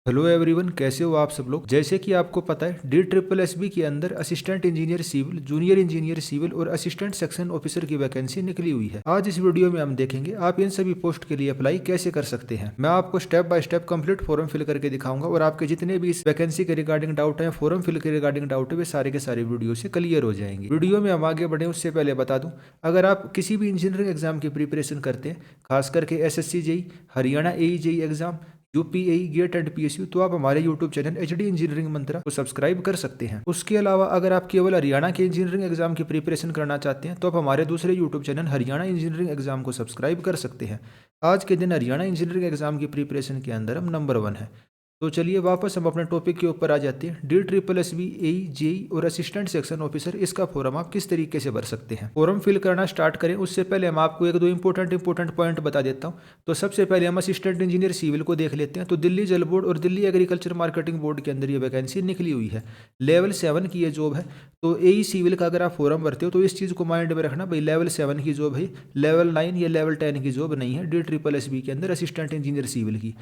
Hello everyone, कैसे हो आप सब लोग। जैसे कि आपको पता है DSSB के अंदर assistant engineer civil, junior engineer civil और असिस्टेंट सेक्शन ऑफिसर की वैकेंसी निकली हुई है। आज इस वीडियो में हम देखेंगे आप इन सभी पोस्ट के लिए अप्लाई कैसे कर सकते हैं। मैं आपको step by step complete form fill करके दिखाऊंगा और आपके जितने भी इस वैकेंसी के रिगार्डिंग डाउट है, फॉर्म फिल के रिगार्डिंग डाउट है, वे सारे के सारे वीडियो से क्लियर हो जाएंगे। वीडियो में हम आगे बढ़े उससे पहले बता दूं, अगर आप किसी भी इंजीनियरिंग एग्जाम की प्रिपरेशन करते हैं, खास करके SSC JE, Haryana AE JE exam, UPAE, GATE and PSU, तो आप हमारे YouTube channel HD engineering Mantra को सब्सक्राइब कर सकते हैं। उसके अलावा अगर आप केवल हरियाणा के इंजीनियरिंग एग्जाम की प्रिपरेशन करना चाहते हैं तो आप हमारे दूसरे YouTube channel Haryana engineering exam को सब्सक्राइब कर सकते हैं। आज के दिन हरियाणा इंजीनियरिंग एग्जाम की प्रिपरेशन के अंदर हम नंबर 1 है। तो चलिए वापस हम अपने टॉपिक के ऊपर आ जाते हैं। DSSB AE जेई और असिस्टेंट सेक्शन ऑफिसर, इसका फॉर्म आप किस तरीके से भर सकते हैं। फॉर्म फिल करना स्टार्ट करें उससे पहले हम आपको एक दो इंपॉर्टेंट पॉइंट बता देता हूं। तो सबसे पहले हम असिस्टेंट इंजीनियर सिविल को देख लेते हैं। तो दिल्ली जल बोर्ड और दिल्ली एग्रीकल्चर मार्केटिंग बोर्ड के अंदर ये वैकेंसी निकली हुई है। लेवल 7 की ये जॉब है। तो AE सिविल का अगर आप फॉर्म भरते हो तो इस चीज़ को माइंड में रखना, भाई लेवल 7 की जॉब है, लेवल 9 या लेवल 10 की जॉब नहीं है DSSB के अंदर असिस्टेंट इंजीनियर सिविल की।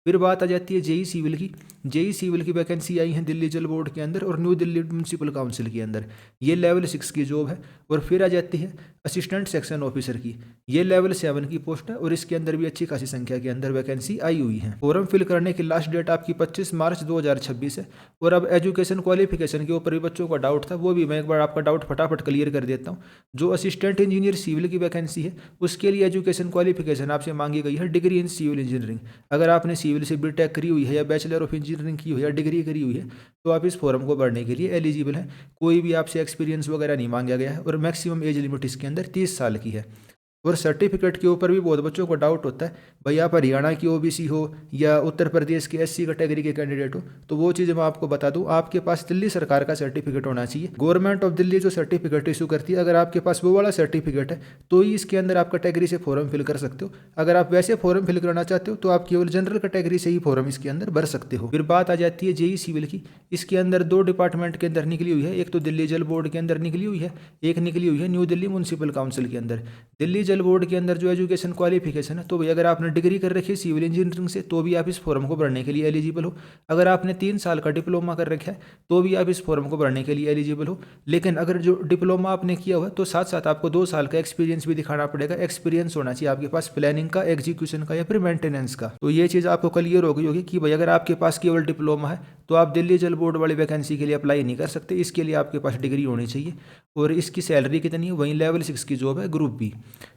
फिर बात आ जाती है जेई सिविल की। जेई सिविल की वैकेंसी आई है दिल्ली जल बोर्ड के अंदर और न्यू दिल्ली म्यूनसिपल काउंसिल के अंदर। ये लेवल 6 की जॉब है। और फिर आ जाती है असिस्टेंट सेक्शन ऑफिसर की। ये लेवल 7 की पोस्ट है और इसके अंदर भी अच्छी खासी संख्या के अंदर वैकेंसी आई हुई है। फॉर्म फिल करने की लास्ट डेट आपकी 25 मार्च 2026 है। और अब एजुकेशन क्वालिफिकेशन के ऊपर भी बच्चों का डाउट था, वो भी मैं एक बार आपका डाउट फटाफट क्लियर कर देता हूँ। जो असिस्टेंट इंजीनियर सिविल की वैकेंसी है उसके लिए एजुकेशन क्वालिफिकेशन आपसे मांगी गई है डिग्री इन सिविल इंजीनियरिंग। अगर आपने सिविल से BTech करी हुई है या बैचलर ऑफ इंजीनियरिंग की हुई है या डिग्री करी हुई है तो आप इस फॉर्म को भरने के लिए एलिजिबल हैं। कोई भी आपसे एक्सपीरियंस वगैरह नहीं मांगा गया है और मैक्सिमम एज लिमिट इसके अंदर 30 साल की है। और सर्टिफिकेट के ऊपर भी बहुत बच्चों को डाउट होता है, भाई आप हरियाणा की OBC हो या उत्तर प्रदेश के SC कैटेगरी के कैंडिडेट हो। तो वो चीज़ मैं आपको बता दूं, आपके पास दिल्ली सरकार का सर्टिफिकेट होना चाहिए। गवर्नमेंट ऑफ दिल्ली जो सर्टिफिकेट इशू करती है, अगर आपके पास वो वाला सर्टिफिकेट है तो ही इसके अंदर आप कैटेगरी से फॉर्म फिल कर सकते हो। अगर आप वैसे फॉर्म फिल करना चाहते हो तो आप केवल जनरल कैटेगरी से ही फॉर्म इसके अंदर भर सकते हो। फिर बात आ जाती है जेई सिविल की। इसके अंदर 2 डिपार्टमेंट के अंदर निकली हुई है। एक तो दिल्ली जल बोर्ड के अंदर निकली हुई है, एक निकली हुई है न्यू दिल्ली म्यूनसिपल काउंसिल के अंदर। दिल्ली जल बोर्ड के अंदर जो एजुकेशन क्वालिफिकेशन है, तो भाई अगर आपने डिग्री कर रखी है सिविल इंजीनियरिंग से तो भी आप इस फॉर्म को भरने के लिए एलिजिबल हो। अगर आपने 3 साल का डिप्लोमा कर रखा है तो भी आप इस फॉर्म को भरने के लिए एलिजिबल हो। लेकिन अगर जो डिप्लोमा आपने किया हुआ है तो साथ साथ आपको 2 साल का एक्सपीरियंस भी दिखाना पड़ेगा। एक्सपीरियंस होना चाहिए आपके पास प्लानिंग का, एग्जीक्यूशन का या फिर मेंटेनेंस का। तो ये चीज़ आपको क्लियर हो गई होगी कि भाई अगर आपके पास केवल डिप्लोमा है तो आप दिल्ली जल बोर्ड वाली वैकेंसी के लिए अप्लाई नहीं कर सकते। इसके लिए आपके पास डिग्री होनी चाहिए। और इसकी सैलरी कितनी है, वहीं लेवल 6 की जॉब है, ग्रुप B।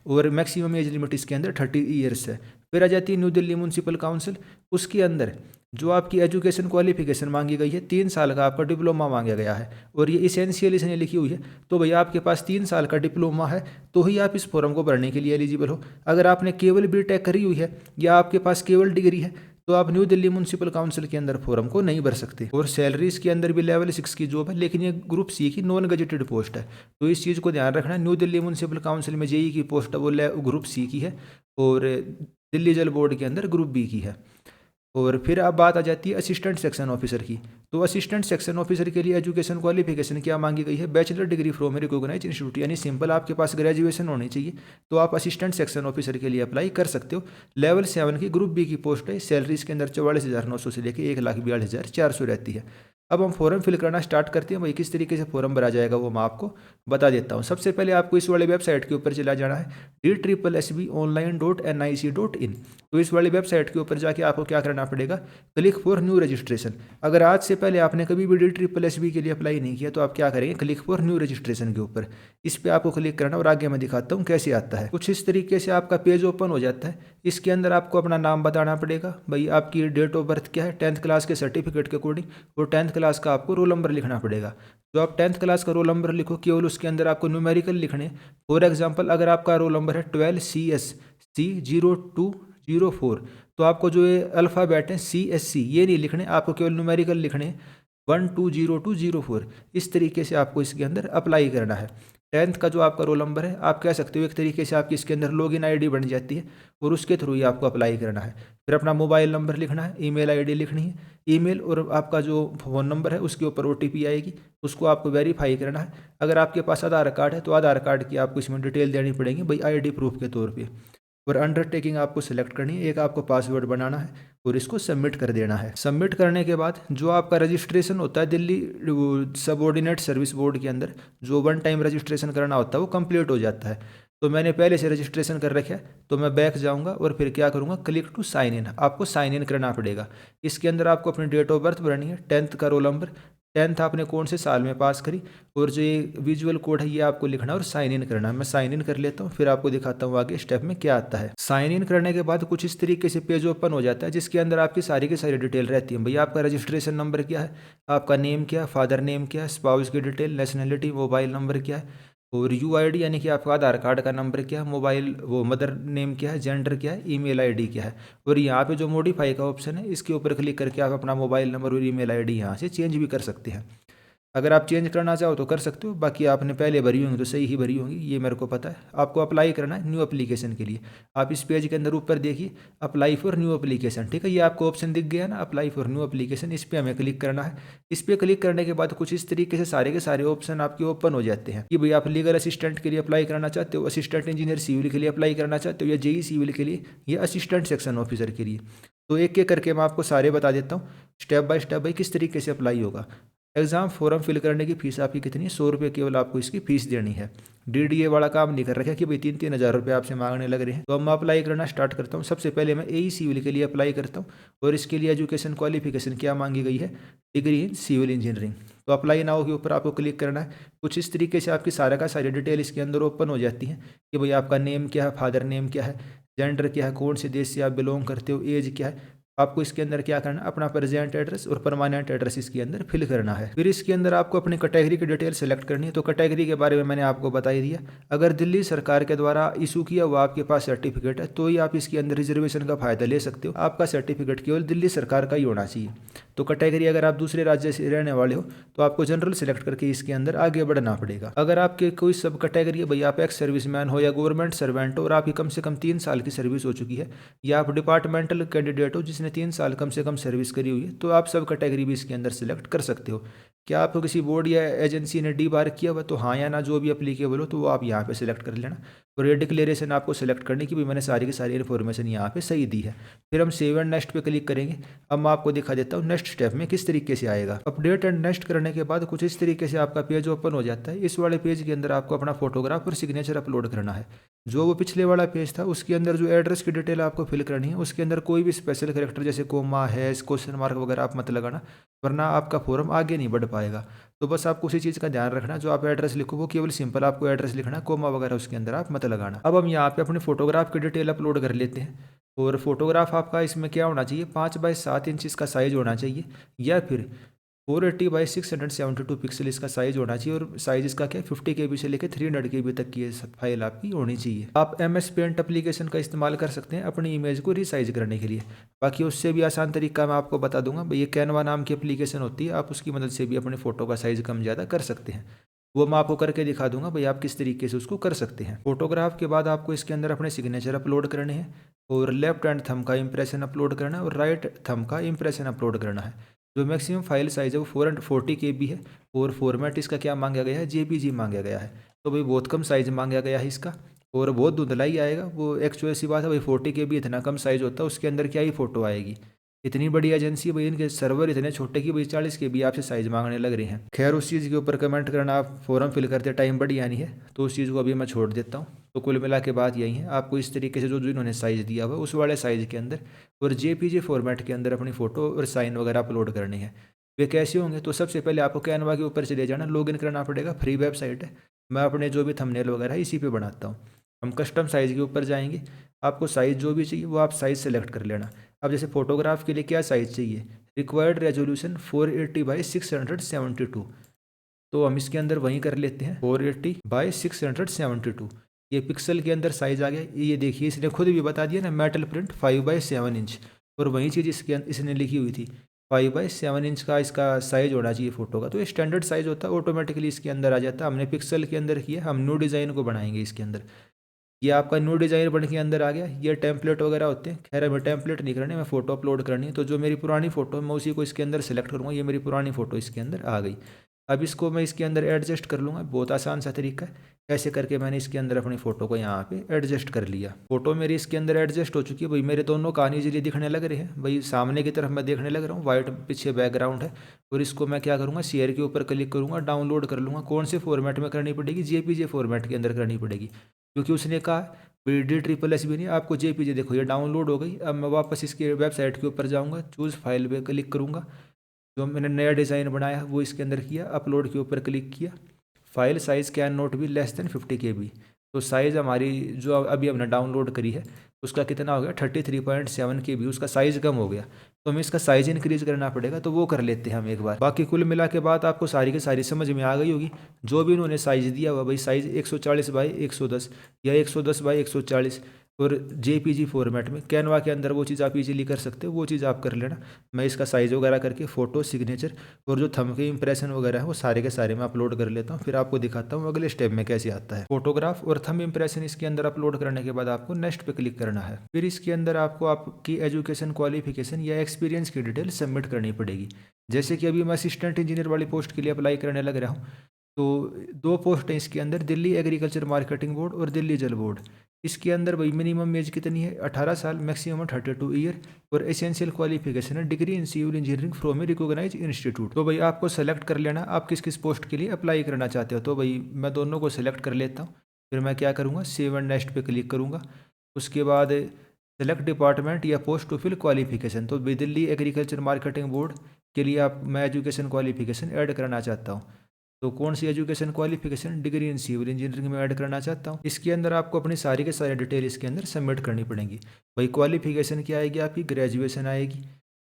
और मैक्सिमम एज लिमिट इसके अंदर 30 ईयर्स है। फिर आ जाती है न्यू दिल्ली म्यूनसिपल काउंसिल। उसके अंदर जो आपकी एजुकेशन क्वालिफिकेशन मांगी गई है, 3 साल का आपका डिप्लोमा मांगा गया है और ये इसेंशियल इसने लिखी हुई है। तो भैया आपके पास 3 साल का डिप्लोमा है तो ही आप इस फॉर्म को भरने के लिए एलिजिबल हो। अगर आपने केवल BTech करी हुई है या आपके पास केवल डिग्री है तो आप न्यू दिल्ली म्यूनसिपल काउंसिल के अंदर फॉर्म को नहीं भर सकते। और सैलरी इसके अंदर भी लेवल 6 की जॉब है, लेकिन ये ग्रुप C की नॉन गजेटेड पोस्ट है। तो इस चीज़ को ध्यान रखना, न्यू दिल्ली म्यूनसिपल काउंसिल में जेई की पोस्ट है वो ग्रुप C की है और दिल्ली जल बोर्ड के अंदर ग्रुप B की है। और फिर अब बात आ जाती है असिस्टेंट सेक्शन ऑफिसर की। तो असिस्टेंट सेक्शन ऑफिसर के लिए एजुकेशन क्वालिफिकेशन क्या मांगी गई है, bachelor degree from recognized institute, यानी सिंपल आपके पास ग्रेजुएशन होनी चाहिए तो आप असिस्टेंट सेक्शन ऑफिसर के लिए अप्लाई कर सकते हो। लेवल 7 की ग्रुप B की पोस्ट है। सैलरी इसके अंदर 44,900 से लेकर 1,42,400 रहती है। अब हम फॉर्म फिल करना स्टार्ट करते हैं। भाई किस तरीके से फॉर्म भरा जाएगा वो मैं आपको बता देता हूँ। सबसे पहले आपको इस वाले वेबसाइट के ऊपर चला जाना है, DSSBonline.nic.in। तो इस वाली वेबसाइट के ऊपर जाके आपको क्या करना पड़ेगा, क्लिक फॉर न्यू रजिस्ट्रेशन। अगर आज से पहले आपने कभी भी DSSB के लिए अप्लाई नहीं किया तो आप क्या करेंगे, क्लिक फॉर न्यू रजिस्ट्रेशन के ऊपर इस पर आपको क्लिक करना और आगे मैं दिखाता हूँ कैसे आता है। कुछ इस तरीके से आपका पेज ओपन हो जाता है। इसके अंदर आपको अपना नाम बताना पड़ेगा, भाई आपकी डेट ऑफ बर्थ क्या है 10th क्लास के सर्टिफिकेट के अकॉर्डिंग, और 10th क्लास का आपको रोल नंबर लिखना पड़ेगा। जो आप 10th क्लास का रोल नंबर लिखो केवल उसके अंदर आपको न्यूमेरिकल लिखने। फॉर एग्जांपल अगर आपका रोल नंबर है 12CSC0204 तो आपको जो ये अल्फ़ाबेट है CSC ये नहीं लिखने, आपको केवल न्यूमेरिकल लिखने 120204। इस तरीके से आपको इसके अंदर अप्लाई करना है। 10th का जो आपका रोल नंबर है आप कह सकते हो एक तरीके से आपकी इसके अंदर लॉगिन ID बन जाती है और उसके थ्रू ही आपको अप्लाई करना है। फिर अपना मोबाइल नंबर लिखना है, ईमेल ID लिखनी है, ईमेल और आपका जो फ़ोन नंबर है उसके ऊपर OTP आएगी, उसको आपको वेरीफाई करना है। अगर आपके पास आधार कार्ड है तो आधार कार्ड की आपको इसमें डिटेल देनी पड़ेगी भाई ID प्रूफ के तौर पर। और अंडरटेकिंग आपको सिलेक्ट करनी है, एक आपको पासवर्ड बनाना है और इसको सबमिट कर देना है। सबमिट करने के बाद जो आपका रजिस्ट्रेशन होता है दिल्ली सबऑर्डिनेट सर्विस बोर्ड के अंदर, जो वन टाइम रजिस्ट्रेशन करना होता है वो कंप्लीट हो जाता है। तो मैंने पहले से रजिस्ट्रेशन कर रखा है, तो मैं बैक जाऊंगा और फिर क्या करूंगा, क्लिक टू साइन इन। आपको साइन इन करना पड़ेगा। इसके अंदर आपको अपनी डेट ऑफ बर्थ भरनी है, 10th का रोल नंबर, 10th आपने कौन से साल में पास करी, और जो ये विजुअल कोड है ये आपको लिखना और साइन इन करना है। मैं साइन इन कर लेता हूँ, फिर आपको दिखाता हूँ आगे स्टेप में क्या आता है। साइन इन करने के बाद कुछ इस तरीके से पेज ओपन हो जाता है, जिसके अंदर आपकी सारी की सारी डिटेल रहती है। भैया आपका रजिस्ट्रेशन नंबर क्या है, आपका नेम क्या है, फादर नेम क्या है, स्पाउस की डिटेल, नेशनलिटी, मोबाइल नंबर क्या है, और यूआईडी यानी कि आपका आधार कार्ड का नंबर क्या है, मोबाइल वो मदर नेम क्या है, जेंडर क्या है, ईमेल आईडी क्या है। और यहाँ पे जो मॉडिफाई का ऑप्शन है इसके ऊपर क्लिक करके आप अपना मोबाइल नंबर और ईमेल आईडी यहाँ से चेंज भी कर सकते हैं। अगर आप चेंज करना चाहो तो कर सकते हो, बाकी आपने पहले भरी होंगी तो सही ही भरी होंगी, ये मेरे को पता है। आपको अप्लाई करना है न्यू एप्लीकेशन के लिए। आप इस पेज के अंदर ऊपर देखिए अप्लाई फॉर न्यू एप्लीकेशन, ठीक है, ये आपको ऑप्शन दिख गया ना, अप्लाई फॉर न्यू एप्लीकेशन, इस पर हमें क्लिक करना है। इस पर क्लिक करने के बाद कुछ इस तरीके से सारे के सारे ऑप्शन आपके ओपन हो जाते हैं कि भाई आप लीगल असिस्टेंट के लिए अप्लाई करना चाहते हो, असिस्टेंट इंजीनियर सिविल के लिए अप्लाई करना चाहते हो, या जेई सिविल के लिए, या असिस्टेंट सेक्शन ऑफिसर के लिए। तो एक एक करके मैं आपको सारे बता देता हूँ स्टेप बाय स्टेप भाई किस तरीके से अप्लाई होगा। एग्जाम फॉर्म फिल करने की फीस आपकी कितनी है, 100 रुपये केवल आपको इसकी फीस देनी है। डीडीए वाला काम नहीं कर रखा कि भाई 3-3 हज़ार रुपये आपसे मांगने लग रहे हैं। तो अब मैं अप्लाई करना स्टार्ट करता हूँ। सबसे पहले मैं एई सिविल के लिए अप्लाई करता हूँ, और इसके लिए एजुकेशन क्वालिफिकेशन क्या मांगी गई है, डिग्री इन सिविल इंजीनियरिंग। तो अप्लाई नाउ के ऊपर आपको क्लिक करना है। कुछ इस तरीके से आपकी सारा का सारी डिटेल इसके अंदर ओपन हो जाती है कि भाई आपका नेम क्या है, फादर नेम क्या है, जेंडर क्या है, कौन से देश से आप बिलोंग करते हो, एज क्या है। आपको इसके अंदर क्या करना है, अपना प्रेजेंट एड्रेस और परमानेंट एड्रेस इसके अंदर फिल करना है। फिर इसके अंदर आपको अपनी कैटेगरी की डिटेल सेलेक्ट करनी है। तो कैटेगरी के बारे में मैंने आपको बता ही दिया। अगर दिल्ली सरकार के द्वारा इशू किया हुआ आपके पास सर्टिफिकेट है तो ही आप इसके अंदर रिजर्वेशन का फायदा ले सकते हो। आपका सर्टिफिकेट केवल दिल्ली सरकार का ही होना चाहिए। तो कैटेगरी अगर आप दूसरे राज्य से रहने वाले हो तो आपको जनरल सेलेक्ट करके इसके अंदर आगे बढ़ना पड़ेगा। अगर आपके कोई सब कैटेगरी है, भाई आप एक्स सर्विसमैन हो या गवर्नमेंट सर्वेंट हो और आपकी कम से कम 3 साल की सर्विस हो चुकी है, या आप डिपार्टमेंटल कैंडिडेट हो जिसने 3 साल कम से कम सर्विस करी हुई है, तो आप सब कैटेगरी भी इसके अंदर सेलेक्ट कर सकते हो। क्या आपको किसी बोर्ड या एजेंसी ने डी बार किया हुआ, तो हाँ या ना जो भी अप्लीकेबल हो तो वो आप यहाँ पे सेलेक्ट कर लेना। और ये डिक्लेरेशन आपको सेलेक्ट करने की भी मैंने सारी की सारी इन्फॉर्मेशन यहाँ पे सही दी है। फिर हम सेव एंड नेक्स्ट पे क्लिक करेंगे। अब मैं आपको दिखा देता हूँ नेक्स्ट स्टेप में किस तरीके से आएगा। अपडेट एंड नेक्स्ट करने के बाद कुछ इस तरीके से आपका पेज ओपन हो जाता है। इस वाले पेज के अंदर आपको अपना फोटोग्राफ और सिग्नेचर अपलोड करना है। जो वो पिछले वाला पेज था उसके अंदर जो एड्रेस की डिटेल आपको फिल करनी है, उसके अंदर कोई भी स्पेशल कैरेक्टर जैसे कोमा है, क्वेश्चन मार्क वगैरह आप मत लगाना, वरना आपका फॉर्म आगे नहीं बढ़ पाएगा। तो बस आपको उसी चीज़ का ध्यान रखना, जो आप एड्रेस लिखो वो केवल सिंपल आपको एड्रेस लिखना, कोमा वगैरह उसके अंदर आप मत लगाना। अब हम यहाँ पे अपने फोटोग्राफ की डिटेल अपलोड कर लेते हैं। और फोटोग्राफ आपका इसमें क्या होना चाहिए, 5 बाय 7 इंच इसका साइज होना चाहिए, या फिर 480 बाई 672 पिक्सल इसका साइज होना चाहिए। और साइज इसका क्या है, 50 KB से लेकर 300 KB तक की फाइल आपकी होनी चाहिए। आप MS पेंट एप्लीकेशन का इस्तेमाल कर सकते हैं अपनी इमेज को रिसाइज करने के लिए। बाकी उससे भी आसान तरीका मैं आपको बता दूंगा। ये कैनवा नाम की एप्लीकेशन होती है, आप उसकी मदद से भी अपने फोटो का साइज कम ज़्यादा कर सकते हैं। वो मैं आपको करके दिखा दूंगा भाई आप किस तरीके से उसको कर सकते हैं। फोटोग्राफ के बाद आपको इसके अंदर अपने सिग्नेचर अपलोड करने हैं, और लेफ्ट हैंड थंब का इंप्रेशन अपलोड करना है, और राइट थंब का इंप्रेशन अपलोड करना है। जो मैक्सिमम फाइल साइज है वो 440 KB है, और फॉर्मेट इसका क्या मांगा गया है, JPG मांगा गया है। तो भाई बहुत कम साइज मांगा गया है इसका, और बहुत धुंधला ही आएगा। वो एक्चुअल सी बात है भाई, 40 KB इतना कम साइज होता है, उसके अंदर क्या ही फोटो आएगी। इतनी बड़ी एजेंसी है भाई, इनके सर्वर इतने छोटे कि भाई 40 KB आपसे साइज मांगने लग रहे हैं। खैर उस चीज़ के ऊपर कमेंट करना, आप फॉर्म फिल करते टाइम बड़ी आनी है, तो उस चीज़ को अभी मैं छोड़ देता हूँ। तो कुल मिला के बात यही है, आपको इस तरीके से जो इन्होंने साइज़ दिया हुआ उस वाले साइज़ के अंदर और JPG फॉर्मेट के अंदर अपनी फ़ोटो और साइन वगैरह अपलोड करनी है। वे कैसे होंगे, तो सबसे पहले आपको कैनवा के ऊपर चले जाना, लॉगिन करना पड़ेगा, फ्री वेबसाइट है। मैं अपने जो भी थंबनेल वगैरह है इसी पे बनाता हूँ। हम कस्टम साइज़ के ऊपर जाएंगे, आपको साइज़ जो भी चाहिए वो आप साइज़ सेलेक्ट कर लेना। अब जैसे फोटोग्राफ के लिए क्या साइज़ चाहिए, रिक्वायर्ड रेजोल्यूशन 480 बाई 672। तो हम इसके अंदर वहीं कर लेते हैं 480 बाई 672। ये पिक्सल के अंदर साइज़ आ गया। ये देखिए इसने खुद भी बता दिया ना, मेटल प्रिंट 5/7 इंच, और वही चीज़ इसने लिखी हुई थी 5/7 इंच का इसका साइज़ होना चाहिए फ़ोटो का। तो ये स्टैंडर्ड साइज़ होता है, ऑटोमेटिकली इसके अंदर आ जाता है। हमने पिक्सल के अंदर किया, हम न्यू डिज़ाइन को बनाएंगे इसके अंदर। ये आपका न्यू डिज़ाइन बन के अंदर आ गया। ये टेम्पलेट वगैरह होते हैं, खैर हमें टेम्पलेट नहीं करने, मैं फ़ोटो अपलोड करनी है। तो जो मेरी पुरानी फ़ोटो है मैं उसी को इसके अंदर सेलेक्ट करूँगा। ये मेरी पुरानी फ़ोटो इसके अंदर आ गई। अब इसको मैं इसके अंदर एडजस्ट कर लूँगा, बहुत आसान सा तरीका है। ऐसे करके मैंने इसके अंदर अपनी फ़ोटो को यहाँ पे एडजस्ट कर लिया। फ़ोटो मेरी इसके अंदर एडजस्ट हो चुकी है। भाई मेरे दोनों कान इजीली दिखने लग रहे हैं। भाई सामने की तरफ मैं देखने लग रहा हूँ, वाइट पीछे बैकग्राउंड है। और इसको मैं क्या करूँगा, शेयर के ऊपर क्लिक करूँगा, डाउनलोड कर लूँगा। कौन से फॉर्मेट में करनी पड़ेगी, JPG फॉर्मेट के अंदर करनी पड़ेगी, क्योंकि उसने कहा DSSS भी नहीं, आपको JPG। देखो ये डाउनलोड हो गई। अब मैं वापस इसके वेबसाइट के ऊपर जाऊँगा, चूज़ फाइल पे क्लिक करूँगा। जो मैंने नया डिज़ाइन बनाया वो इसके अंदर किया, अपलोड के ऊपर क्लिक किया। File size can not be less than 50 KB। तो साइज़ हमारी जो अभी हमने डाउनलोड करी है उसका कितना हो गया, 33.7 KB। उसका साइज़ कम हो गया, तो हमें इसका साइज़ इंक्रीज़ करना पड़ेगा। तो वो कर लेते हैं हम एक बार। बाकी कुल मिला के बाद आपको सारी की सारी समझ में आ गई होगी। जो भी उन्होंने साइज़ दिया हुआ, भाई साइज़ 140 बाई 110 या 110 बाई 140, और JPG फॉर्मेट में कैनवा के अंदर वो चीज़ आप इजीली कर सकते हो, वो चीज़ आप कर लेना। मैं इसका साइज़ वगैरह करके फ़ोटो, सिग्नेचर और जो थंब के इंप्रेशन वगैरह है वो सारे के सारे मैं अपलोड कर लेता हूँ। फिर आपको दिखाता हूँ अगले स्टेप में कैसे आता है। फोटोग्राफ और थंब इंप्रेशन इसके अंदर अपलोड करने के बाद आपको नेक्स्ट पे क्लिक करना है। फिर इसके अंदर आपको आपकी एजुकेशन, क्वालिफिकेशन या एक्सपीरियंस की डिटेल सबमिट करनी पड़ेगी। जैसे कि अभी मैं असिस्टेंट इंजीनियर वाली पोस्ट के लिए अप्लाई करने लग रहा हूँ, तो 2 पोस्ट हैं इसके अंदर, दिल्ली एग्रीकल्चर मार्केटिंग बोर्ड और दिल्ली जल बोर्ड। इसके अंदर भाई मिनिमम एज कितनी है, 18 साल, मैक्सिमम 32 ईयर। और एसेंशियल क्वालिफिकेशन है degree in civil engineering from a recognise institute. तो भाई आपको सेलेक्ट कर लेना आप किस किस पोस्ट के लिए अप्लाई करना चाहते हो। तो भाई मैं दोनों को सिलेक्ट कर लेता हूँ। फिर मैं क्या करूँगा, सेव एंड नेक्स्ट पे क्लिक करूँगा। उसके बाद सेलेक्ट डिपार्टमेंट या पोस्ट टू फिल क्वालिफिकेशन। तो भाई दिल्ली एग्रीकल्चर मार्केटिंग बोर्ड के लिए आप मैं एजुकेशन क्वालिफिकेशन ऐड करना चाहता हूँ। तो कौन सी education qualification, degree in civil engineering में ऐड करना चाहता हूँ। इसके अंदर आपको अपनी सारी के सारी डिटेल इसके अंदर सबमिट करनी पड़ेंगी। भाई क्वालिफिकेशन क्या आएगी, आपकी ग्रेजुएशन आएगी।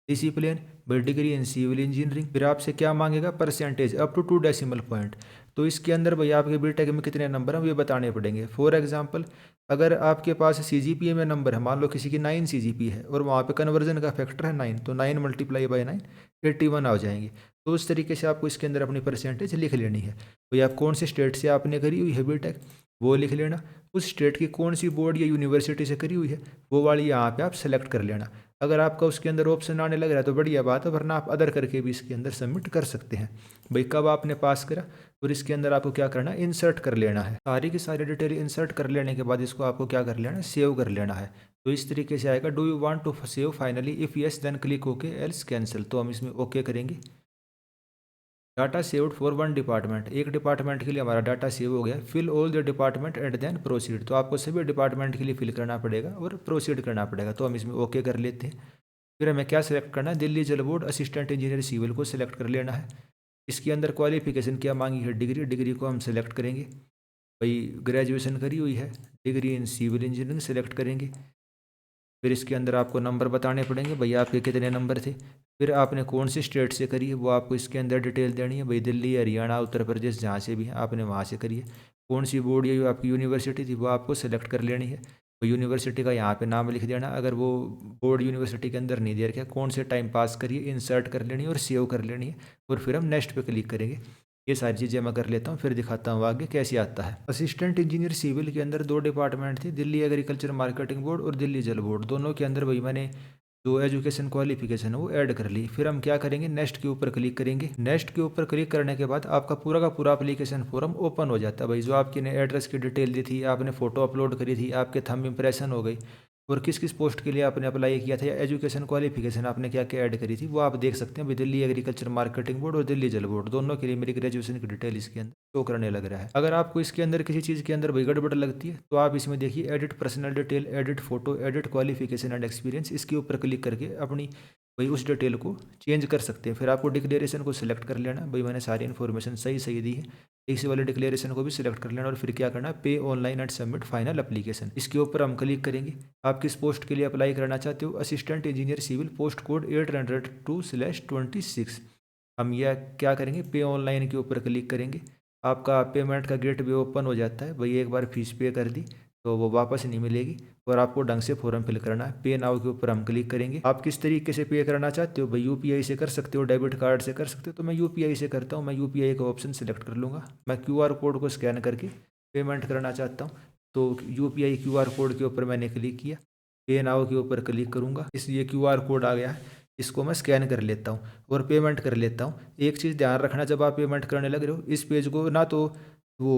डिसिप्लिन, भाई डिग्री इन सिविल इंजीनियरिंग। फिर आपसे क्या मांगेगा, percentage up to 2 decimal point. तो इसके अंदर भाई आपके बीटेक में कितने नंबर हैं ये बताने पड़ेंगे। फॉर एग्जाम्पल, अगर आपके पास CGPA में नंबर है, मान लो किसी की 9 CGPA है और वहाँ पे कन्वर्जन का फैक्टर है 9, तो 9 मल्टीप्लाई बाई 9 81 आ जाएंगे। तो उस तरीके से आपको इसके अंदर अपनी परसेंटेज लिख लेनी है। भाई आप कौन से स्टेट से आपने करी हुई है बीटेक वो लिख लेना। उस स्टेट की कौन सी बोर्ड या यूनिवर्सिटी से करी हुई है वो वाली यहाँ पे आप सेलेक्ट कर लेना। अगर आपका उसके अंदर ऑप्शन आने लग रहा है तो बढ़िया बात है, वरना आप अदर करके भी इसके अंदर सबमिट कर सकते हैं। भाई कब आपने पास करा, और इसके अंदर आपको क्या करना है, इंसर्ट कर लेना है। सारी की सारी डिटेल इंसर्ट कर लेने के बाद इसको आपको क्या कर लेना है, सेव कर लेना है। तो इस तरीके से आएगा, do you want to save finally, if yes then click okay else cancel. तो हम इसमें ओके करेंगे। Data saved for one department, एक डिपार्टमेंट के लिए हमारा डाटा सेव हो गया। Fill all the department and then proceed. तो आपको सभी डिपार्टमेंट के लिए फिल करना पड़ेगा और प्रोसीड करना पड़ेगा। तो हम इसमें ओके कर लेते हैं। फिर हमें क्या सिलेक्ट करना है, दिल्ली जल बोर्ड असिस्टेंट इंजीनियर सिविल को सिलेक्ट कर लेना है। इसके अंदर क्वालिफिकेशन क्या मांगी है, डिग्री, डिग्री को हम सिलेक्ट करेंगे। भाई ग्रेजुएशन करी हुई है, degree in civil engineering select करेंगे। फिर इसके अंदर आपको नंबर बताने पड़ेंगे, भैया आपके कितने नंबर थे। फिर आपने कौन सी स्टेट से करी है वो आपको इसके अंदर डिटेल देनी है। भाई दिल्ली, हरियाणा, उत्तर प्रदेश, जहाँ से भी है आपने वहाँ से करी है। कौन सी बोर्ड या जो आपकी यूनिवर्सिटी थी वो आपको सेलेक्ट कर लेनी है। वो यूनिवर्सिटी का यहाँ पे नाम लिख देना। अगर वो बोर्ड यूनिवर्सिटी के अंदर नहीं दे रखा, कौन से टाइम पास करिए, इंसर्ट कर लेनी है और सेव कर लेनी है। और फिर हम नेक्स्ट पे क्लिक करेंगे। ये सारी चीज़ें मैं कर लेता हूँ, फिर दिखाता हूँ आगे कैसे आता है। असिस्टेंट इंजीनियर सिविल के अंदर 2 डिपार्टमेंट थे, दिल्ली एग्रीकल्चर मार्केटिंग बोर्ड और दिल्ली जल बोर्ड। दोनों के अंदर भाई मैंने जो एजुकेशन क्वालिफिकेशन है वो ऐड कर ली। फिर हम क्या करेंगे, नेक्स्ट के ऊपर क्लिक करेंगे। नेक्स्ट के ऊपर क्लिक करने के बाद आपका पूरा का पूरा एप्लीकेशन फॉर्म ओपन हो जाता है। भाई जो आपकी ने एड्रेस की डिटेल दी थी, आपने फ़ोटो अपलोड करी थी, आपके थंब इंप्रेशन हो गई, और किस किस पोस्ट के लिए आपने अप्लाई किया था या एजुकेशन क्वालिफिकेशन आपने क्या क्या ऐड करी थी वो आप देख सकते हैं। भाई दिल्ली एग्रीकल्चर मार्केटिंग बोर्ड और दिल्ली जल बोर्ड दोनों के लिए मेरी ग्रेजुएशन की डिटेल इसके अंदर शो करने लग रहा है। अगर आपको इसके अंदर किसी चीज़ के अंदर भाई गड़बड़ लगती है तो आप इसमें देखिए edit personal detail, edit photo, edit qualification and experience, इसके ऊपर क्लिक करके अपनी भाई उस डिटेल को चेंज कर सकते हैं। फिर आपको डिक्लेरेशन को सिलेक्ट कर लेना। भाई मैंने सारी इन्फॉर्मेशन सही सही दी है, इसी वाले डिक्लेरेशन को भी सिलेक्ट कर लेना। और फिर क्या करना है, पे online and submit final application, इसके ऊपर हम क्लिक करेंगे। आप किस पोस्ट के लिए अप्लाई करना चाहते हो, assistant engineer civil, post code 802/26। हम यह क्या करेंगे, पे ऑनलाइन के ऊपर क्लिक करेंगे। आपका पेमेंट का गेट भी ओपन हो जाता है। भाई एक बार फीस पे कर दी तो वो वापस नहीं मिलेगी, और आपको ढंग से फॉर्म फिल करना है। पे नाउ के ऊपर हम क्लिक करेंगे। आप किस तरीके से पे करना चाहते हो, भाई UPI से कर सकते हो, डेबिट कार्ड से कर सकते हो। तो मैं UPI से करता हूँ। मैं UPI का ऑप्शन सेलेक्ट कर लूँगा। मैं QR कोड को स्कैन करके पेमेंट करना चाहता हूँ। तो UPI QR कोड के ऊपर मैंने क्लिक किया, पे नाउ के ऊपर क्लिक करूँगा। इस ये QR कोड आ गया है। इसको मैं स्कैन कर लेता हूँ और पेमेंट कर लेता हूँ। एक चीज़ ध्यान रखना, जब आप पेमेंट करने लग रहे हो, इस पेज को ना तो वो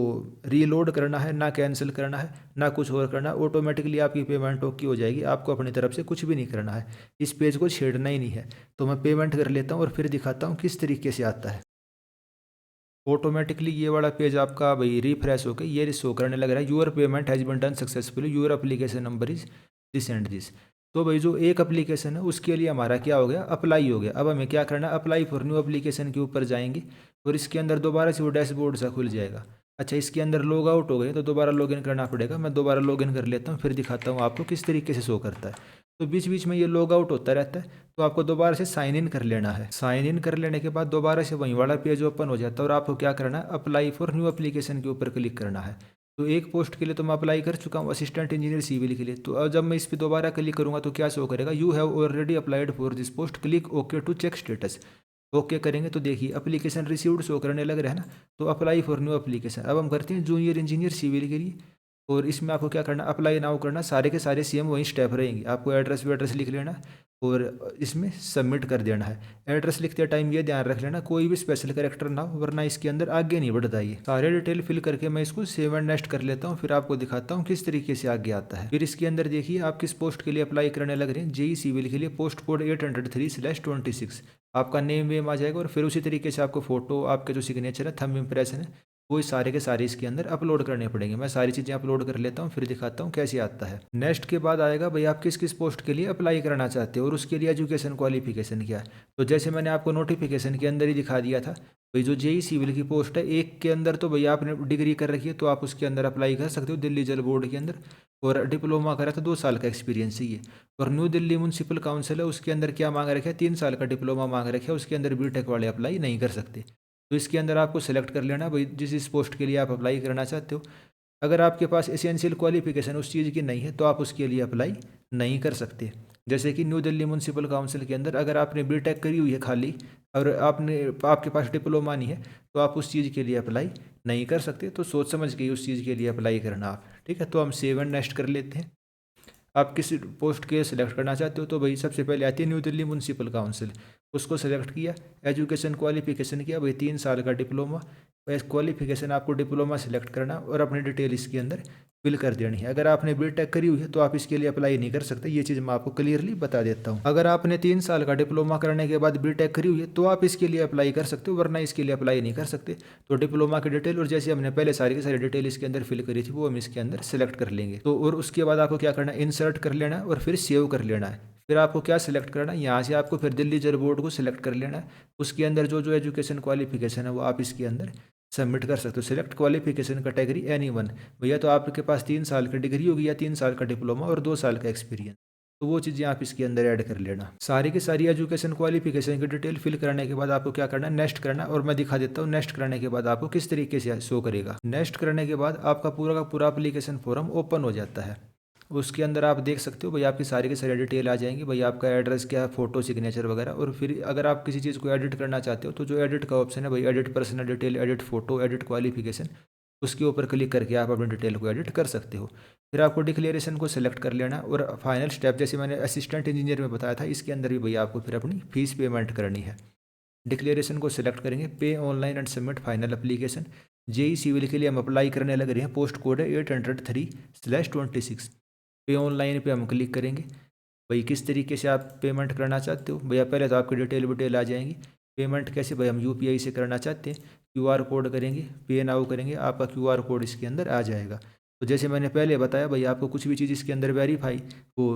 रीलोड करना है, ना कैंसिल करना है, ना कुछ और करना है। ऑटोमेटिकली आपकी पेमेंट ओके हो जाएगी, आपको अपनी तरफ से कुछ भी नहीं करना है, इस पेज को छेड़ना ही नहीं है। तो मैं पेमेंट कर लेता हूँ और फिर दिखाता हूँ किस तरीके से आता है। ऑटोमेटिकली ये वाला पेज आपका भाई रिफ्रेश होकर ये शो करने लग रहा है, your payment has been done successfully, your application number is this and this. तो भाई जो एक एप्लीकेशन है उसके लिए हमारा क्या हो गया, अप्लाई हो गया। अब हमें क्या करना है, अप्लाई फॉर न्यू एप्लीकेशन के ऊपर जाएंगे और इसके अंदर दोबारा से वो डैशबोर्ड सा खुल जाएगा। अच्छा, इसके अंदर लॉग आउट हो गए तो दोबारा लॉगिन करना पड़ेगा। मैं दोबारा लॉगिन कर लेता हूँ, फिर दिखाता हूँ आपको किस तरीके से शो करता है। तो बीच बीच में ये लॉग आउट होता रहता है, तो आपको दोबारा से साइन इन कर लेना है। साइन इन कर लेने के बाद दोबारा से वहीं वाला पेज ओपन हो जाता है और आपको क्या करना है, अप्लाई फॉर न्यू एप्लीकेशन के ऊपर क्लिक करना है। तो एक पोस्ट के लिए तो मैं अप्लाई कर चुका हूँ, असिस्टेंट इंजीनियर सिविल के लिए। तो अब जब मैं इस पर दोबारा क्लिक करूँगा तो क्या शो करेगा, you have already applied for this post, click okay to check status. Okay करेंगे तो देखिए एप्लीकेशन रिसीव्ड शो करने लग रहा है ना। तो अप्लाई फॉर न्यू एप्लीकेशन, अब हम करते हैं जूनियर इंजीनियर सिविल के लिए। और इसमें आपको क्या करना, अप्लाई नाउ करना, सारे के सारे सेम वही स्टेप रहेंगे। आपको एड्रेस वेड्रेस लिख लेना और इसमें सबमिट कर देना है। एड्रेस लिखते टाइम ये ध्यान रख लेना कोई भी स्पेशल कैरेक्टर ना हो, वरना इसके अंदर आगे नहीं बढ़ता। ये सारे डिटेल फिल करके मैं इसको सेव एंड नेक्स्ट कर लेता हूँ, फिर आपको दिखाता हूँ किस तरीके से आगे आता है। फिर इसके अंदर देखिए आप किस पोस्ट के लिए अप्लाई करने लग रहे हैं, जेई सिविल के लिए, पोस्ट कोड 803/26। आपका नेम वेम आ जाएगा और फिर उसी तरीके से आपको फोटो, आपके जो सिग्नेचर है, थंब इम्प्रेशन है, वो सारे के सारे इसके अंदर अपलोड करने पड़ेंगे। मैं सारी चीज़ें अपलोड कर लेता हूँ, फिर दिखाता हूँ कैसे आता है। नेक्स्ट के बाद आएगा भाई आप किस किस पोस्ट के लिए अप्लाई करना चाहते हो और उसके लिए एजुकेशन क्वालिफिकेशन क्या है। तो जैसे मैंने आपको नोटिफिकेशन के अंदर ही दिखा दिया था, भाई जो जेई सिविल की पोस्ट है, एक के अंदर तो भैया आपने डिग्री कर रखी है तो आप उसके अंदर अप्लाई कर सकते हो, दिल्ली जल बोर्ड के अंदर। और डिप्लोमा करा था, 2 साल का एक्सपीरियंस चाहिए। और न्यू दिल्ली म्यूनसिपल काउंसिल है, उसके अंदर क्या मांग रखा है, 3 साल का डिप्लोमा मांग रखा है, उसके अंदर बीटेक वाले अप्लाई नहीं कर सकते। तो इसके अंदर आपको सेलेक्ट कर लेना भाई जिस पोस्ट के लिए आप अप्लाई करना चाहते हो। अगर आपके पास एसेंशियल क्वालिफिकेशन उस चीज़ की नहीं है तो आप उसके लिए अप्लाई नहीं कर सकते। जैसे कि न्यू दिल्ली म्यूनसिपल काउंसिल के अंदर अगर आपने बीटेक करी हुई है खाली और आपके पास डिप्लोमा नहीं है तो आप उस चीज़ के लिए अप्लाई नहीं कर सकते। तो सोच समझ के उस चीज़ के लिए अप्लाई करना आप, ठीक है। तो हम सेव एंड नेक्स्ट कर लेते हैं। आप किस पोस्ट के सिलेक्ट करना चाहते हो, तो भाई सबसे पहले आती है न्यू दिल्ली म्यूनसिपल काउंसिल, उसको सेलेक्ट किया। एजुकेशन क्वालिफिकेशन किया भाई 3 साल का डिप्लोमा, क्वालिफिकेशन आपको डिप्लोमा सेलेक्ट करना और अपनी डिटेल इसके अंदर फिल कर देनी है। अगर आपने बीटेक करी हुई है तो आप इसके लिए अप्लाई नहीं कर सकते, ये चीज़ मैं आपको क्लियरली बता देता हूँ। अगर आपने 3 साल का डिप्लोमा करने के बाद बीटेक करी हुई है तो आप इसके लिए अप्लाई कर सकते हो, वरना इसके लिए अप्लाई नहीं कर सकते। तो डिप्लोमा की डिटेल और जैसे हमने पहले सारी की सारी डिटेल इसके अंदर फिल करी थी वो हम इसके अंदर सेलेक्ट कर लेंगे। तो और उसके बाद आपको क्या करना है, इंसर्ट कर लेना है और फिर सेव कर लेना है। फिर आपको क्या सिलेक्ट करना है, यहाँ से आपको फिर दिल्ली जल बोर्ड को सिलेक्ट कर लेना है। उसके अंदर जो जो एजुकेशन क्वालिफिकेशन है वो आप इसके अंदर सबमिट कर सकते हो। सिलेक्ट क्वालिफिकेशन कैटेगरी एनीवन, भैया तो आपके पास 3 साल की डिग्री होगी या 3 साल का डिप्लोमा और 2 साल का एक्सपीरियंस, तो वो चीज़ें आप इसके अंदर ऐड कर लेना। सारी की सारी एजुकेशन क्वालिफिकेशन की डिटेल फिल करने के बाद आपको क्या करना है, नेक्स्ट करना। और मैं दिखा देता हूँ नेक्स्ट करने के बाद आपको किस तरीके से शो करेगा। नेक्स्ट करने के बाद आपका पूरा का पूरा एप्लीकेशन फॉर्म ओपन हो जाता है। उसके अंदर आप देख सकते हो भाई आपकी सारी की सारी डिटेल आ जाएंगी, भाई आपका एड्रेस क्या है, फोटो, सिग्नेचर वगैरह। और फिर अगर आप किसी चीज़ को एडिट करना चाहते हो तो जो एडिट का ऑप्शन है भाई, edit personal detail, edit photo, edit qualification, उसके ऊपर क्लिक करके आप अपनी डिटेल को एडिट कर सकते हो। फिर आपको डिक्लेरेशन को सिलेक्ट कर लेना और फाइनल स्टेप जैसे मैंने असिस्टेंट इंजीनियर में बताया था, इसके अंदर भी भाई आपको फिर अपनी फीस पेमेंट करनी है। डिक्लेरेशन को सिलेक्ट करेंगे, pay online and submit final application. JE civil के लिए हम अप्लाई करने लग रहे हैं, पोस्ट कोड है 803/26। पे ऑनलाइन पे हम क्लिक करेंगे। भाई किस तरीके से आप पेमेंट करना चाहते हो, भैया पहले तो आपकी डिटेल विटेल आ जाएंगी। पेमेंट कैसे, भाई हम यूपीआई से करना चाहते हैं, क्यूआर कोड करेंगे, पे नाउ करेंगे, आपका क्यूआर कोड इसके अंदर आ जाएगा। तो जैसे मैंने पहले बताया भाई आपको कुछ भी चीज़ इसके अंदर वेरीफाई वो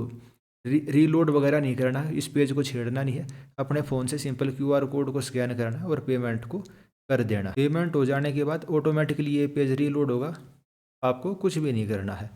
रीलोड वगैरह नहीं करना है, इस पेज को छेड़ना नहीं है। अपने फ़ोन से सिंपल क्यूआर कोड को स्कैन करना है और पेमेंट को कर देना। पेमेंट हो जाने के बाद ऑटोमेटिकली ये पेज रीलोड होगा, आपको कुछ भी नहीं करना है।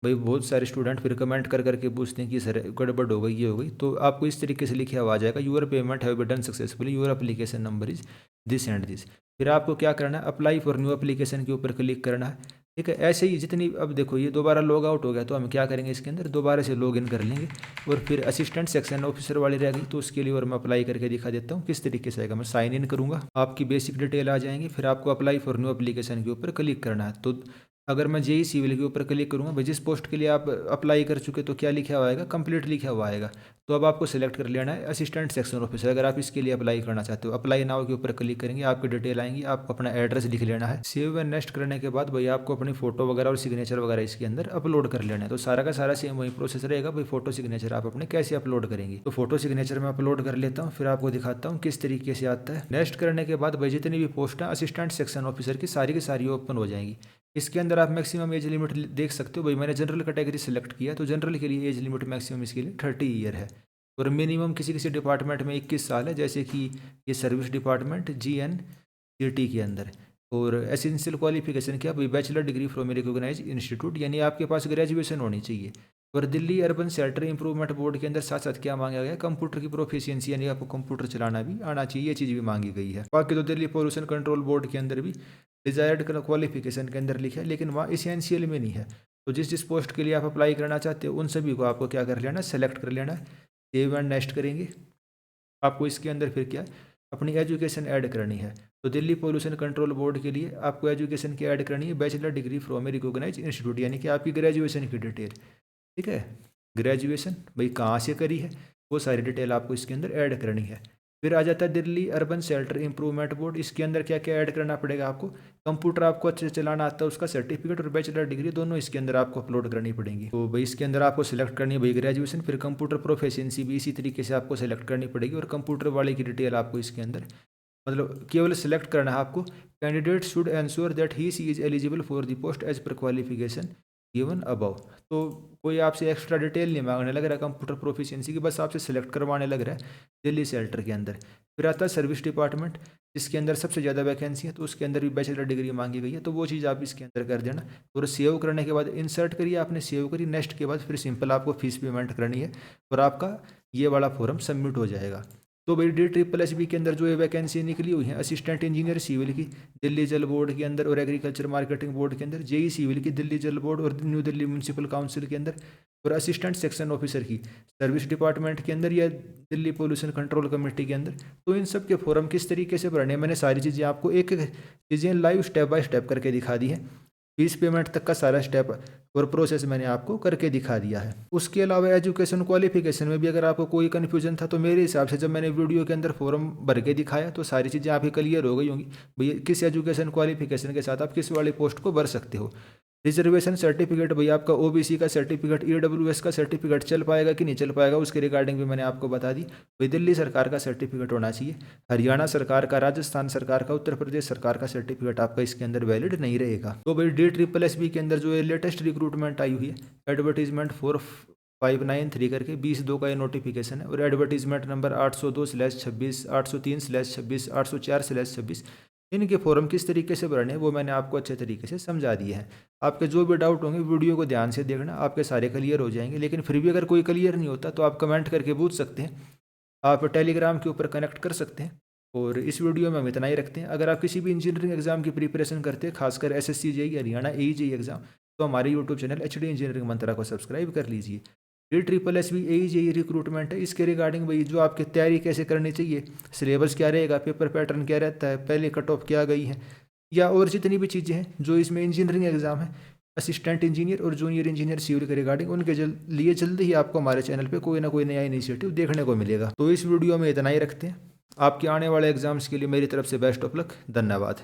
भाई बहुत सारे स्टूडेंट फिर कमेंट कर करके पूछते हैं कि सर गड़बड़ हो गई, ये हो गई। तो आपको इस तरीके से लिखा हुआ आ जाएगा, your payment have been done successfully, your application number is this and this. फिर आपको क्या करना है, अप्लाई फॉर न्यू एप्लीकेशन के ऊपर क्लिक करना है, ठीक है। ऐसे ही जितनी, अब देखो ये दोबारा लॉग आउट हो गया तो हम क्या करेंगे, इसके अंदर दोबारा से लॉग इन कर लेंगे। और फिर असिस्टेंट सेक्शन ऑफिसर वाली रह गई तो उसके लिए और मैं अप्लाई करके दिखा देता हूँ किस तरीके से आएगा। मैं साइन इन करूँगा, आपकी बेसिक डिटेल आ जाएंगी, फिर आपको अप्लाई फॉर न्यू एप्लीकेशन के ऊपर क्लिक करना है। तो अगर मैं जेई सिविल के ऊपर क्लिक करूँगा, भाई जिस पोस्ट के लिए आप अप्लाई कर चुके तो क्या लिखा हुआ आएगा, कंप्लीट लिखा हुआ आएगा। तो अब आपको सेलेक्ट कर लेना है असिस्टेंट सेक्शन ऑफिसर, अगर आप इसके लिए अप्लाई करना चाहते हो। अप्लाई नाउ के ऊपर क्लिक करेंगे, आपकी डिटेल आएंगी, आपको अपना एड्रेस लिख लेना है। सेव एंड नेक्स्ट करने के बाद भाई आपको अपनी फोटो वगैरह और सिग्नेचर वगैरह इसके अंदर अपलोड कर लेना है। तो सारा का सारा सेम वही प्रोसेस रहेगा। भाई फोटो सिग्नेचर आप अपने कैसे अपलोड करेंगे, तो फोटो सिग्नेचर मैं अपलोड कर लेता हूँ, फिर आपको दिखाता हूँ किस तरीके से आता है। नेक्स्ट करने के बाद भाई जितनी भी पोस्ट है असिस्टेंट सेक्शन ऑफिसर की सारी ओपन हो जाएंगी। इसके अंदर आप मैक्सिमम एज लिमिट देख सकते हो। भाई मैंने जनरल कैटेगरी सेलेक्ट किया, तो जनरल के लिए एज लिमिट मैक्सिमम इसके लिए 30 ईयर है, और मिनिमम किसी किसी डिपार्टमेंट में 21 साल है, जैसे कि ये सर्विस डिपार्टमेंट GNCT के अंदर। और एसेंशियल क्वालिफिकेशन क्या, भाई bachelor degree from recognise institute, यानी आपके पास ग्रेजुएशन होनी चाहिए। और Delhi urban shelter improvement board के अंदर साथ साथ क्या मांगा गया है, कंप्यूटर की प्रोफिशिएंसी, यानी आपको कंप्यूटर चलाना भी आना चाहिए, ये चीज़ भी मांगी गई है। बाकी तो दिल्ली पोल्यूशन कंट्रोल बोर्ड के अंदर भी डिजायर्ड क्वालिफिकेशन के अंदर लिखा है, लेकिन वहाँ इसेंशियल में नहीं है। तो जिस पोस्ट के लिए आप अप्लाई करना चाहते हो उन सभी को आपको क्या कर लेना, सेलेक्ट कर लेना है। सेव एंड नेक्स्ट करेंगे, आपको इसके अंदर फिर क्या अपनी एजुकेशन ऐड करनी है। तो दिल्ली पोल्यूशन कंट्रोल बोर्ड के लिए आपको एजुकेशन की ऐड करनी है bachelor degree from a recognise institute, यानी कि आपकी ग्रेजुएशन की डिटेल। ठीक है, ग्रेजुएशन भाई कहाँ से करी है वो सारी डिटेल आपको इसके अंदर ऐड करनी है। फिर आ जाता है Delhi urban shelter improvement board, इसके अंदर क्या क्या ऐड करना पड़ेगा आपको, कंप्यूटर आपको अच्छे से चलाना आता है उसका सर्टिफिकेट, और बैचलर डिग्री दोनों इसके अंदर आपको अपलोड करनी पड़ेगी। तो भाई इसके अंदर आपको सिलेक्ट करनी है भाई ग्रेजुएशन, फिर कंप्यूटर प्रोफिशिएंसी भी इसी तरीके से आपको सेलेक्ट करनी पड़ेगी, और कंप्यूटर वाले की डिटेल आपको इसके अंदर मतलब केवल सिलेक्ट करना है आपको। Candidate should ensure that he she is eligible for the post as per qualification given above. तो कोई आपसे एक्स्ट्रा डिटेल नहीं मांगने लग रहा है कंप्यूटर प्रोफिशिएंसी की, बस आपसे सेलेक्ट करवाने लग रहा है दिल्ली शेल्टर के अंदर। फिर आता है सर्विस डिपार्टमेंट, जिसके अंदर सबसे ज़्यादा वैकेंसी है, तो उसके अंदर भी बैचलर डिग्री मांगी गई है, तो वो चीज़ आप इसके अंदर कर देना। और सेव करने के बाद इंसर्ट करिए, आपने सेव करी, नेक्स्ट के बाद फिर सिंपल आपको फीस पेमेंट करनी है, और आपका ये वाला फॉर्म सबमिट हो जाएगा। तो भाई DSSB के अंदर जो ये वैकेंसी निकली हुई है असिस्टेंट इंजीनियर सिविल की दिल्ली जल बोर्ड के अंदर, और एग्रीकल्चर मार्केटिंग बोर्ड के अंदर, जेई सिविल की दिल्ली जल बोर्ड और न्यू दिल्ली म्यूनसिपल काउंसिल के अंदर, और असिस्टेंट सेक्शन ऑफिसर की सर्विस डिपार्टमेंट के अंदर या दिल्ली पोल्यूशन कंट्रोल कमेटी के अंदर। तो इन सब के फॉर्म किस तरीके से भरने, मैंने सारी चीज़ें आपको एक एक चीज़ें लाइव स्टेप बाय स्टेप करके दिखा दी है। फीस पेमेंट तक का सारा स्टेप और प्रोसेस मैंने आपको करके दिखा दिया है। उसके अलावा एजुकेशन क्वालिफिकेशन में भी अगर आपको कोई कन्फ्यूजन था, तो मेरे हिसाब से जब मैंने वीडियो के अंदर फॉर्म भर के दिखाया तो सारी चीज़ें आपकी क्लियर हो गई होंगी। भैया किस एजुकेशन क्वालिफिकेशन के साथ आप किस वाली पोस्ट को भर सकते हो। रिजर्वेशन सर्टिफिकेट, भैया आपका OBC का सर्टिफिकेट, EWS का सर्टिफिकेट चल पाएगा कि नहीं चल पाएगा, उसके रिगार्डिंग भी मैंने आपको बता दी। भाई दिल्ली सरकार का सर्टिफिकेट होना चाहिए, हरियाणा सरकार का, राजस्थान सरकार का, उत्तर प्रदेश सरकार का सर्टिफिकेट आपका इसके अंदर वैलिड नहीं रहेगा। तो भाई DSSB के अंदर जो है लेटेस्ट रिक्रूटमेंट आई हुई है, एडवर्टीजमेंट 4593 करके 20/2 का ये नोटिफिकेशन है, और एडवर्टीजमेंट नंबर 802/26, 803/26, 804/26, इनके फॉर्म किस तरीके से भरने हैं वो मैंने आपको अच्छे तरीके से समझा दिए हैं। आपके जो भी डाउट होंगे वीडियो को ध्यान से देखना, आपके सारे क्लियर हो जाएंगे। लेकिन फिर भी अगर कोई क्लियर नहीं होता तो आप कमेंट करके पूछ सकते हैं, आप टेलीग्राम के ऊपर कनेक्ट कर सकते हैं। और इस वीडियो में हम इतना ही रखते हैं। अगर आप किसी भी इंजीनियरिंग एग्जाम की प्रिपरेशन करते हैं, खासकर SSC JEE Haryana AE exam, तो हमारे YouTube channel HD engineering Mantra को सब्सक्राइब कर लीजिए। DSSB AE JEE रिक्रूटमेंट है, इसके रिगार्डिंग भाई जो आपकी तैयारी कैसे करनी चाहिए, सिलेबस क्या रहेगा, पेपर पैटर्न क्या रहता है, पहले कट ऑफ क्या गई है, या और जितनी भी चीज़ें हैं जो इसमें इंजीनियरिंग एग्जाम है असिस्टेंट इंजीनियर और जूनियर इंजीनियर सिविल के रिगार्डिंग, उनके लिए जल्दी ही आपको हमारे चैनल पे कोई ना कोई नया इनिशिएटिव देखने को मिलेगा। तो इस वीडियो में इतना ही रखते हैं। आपके आने वाले एग्जाम्स के लिए मेरी तरफ से बेस्ट ऑफ लक। धन्यवाद।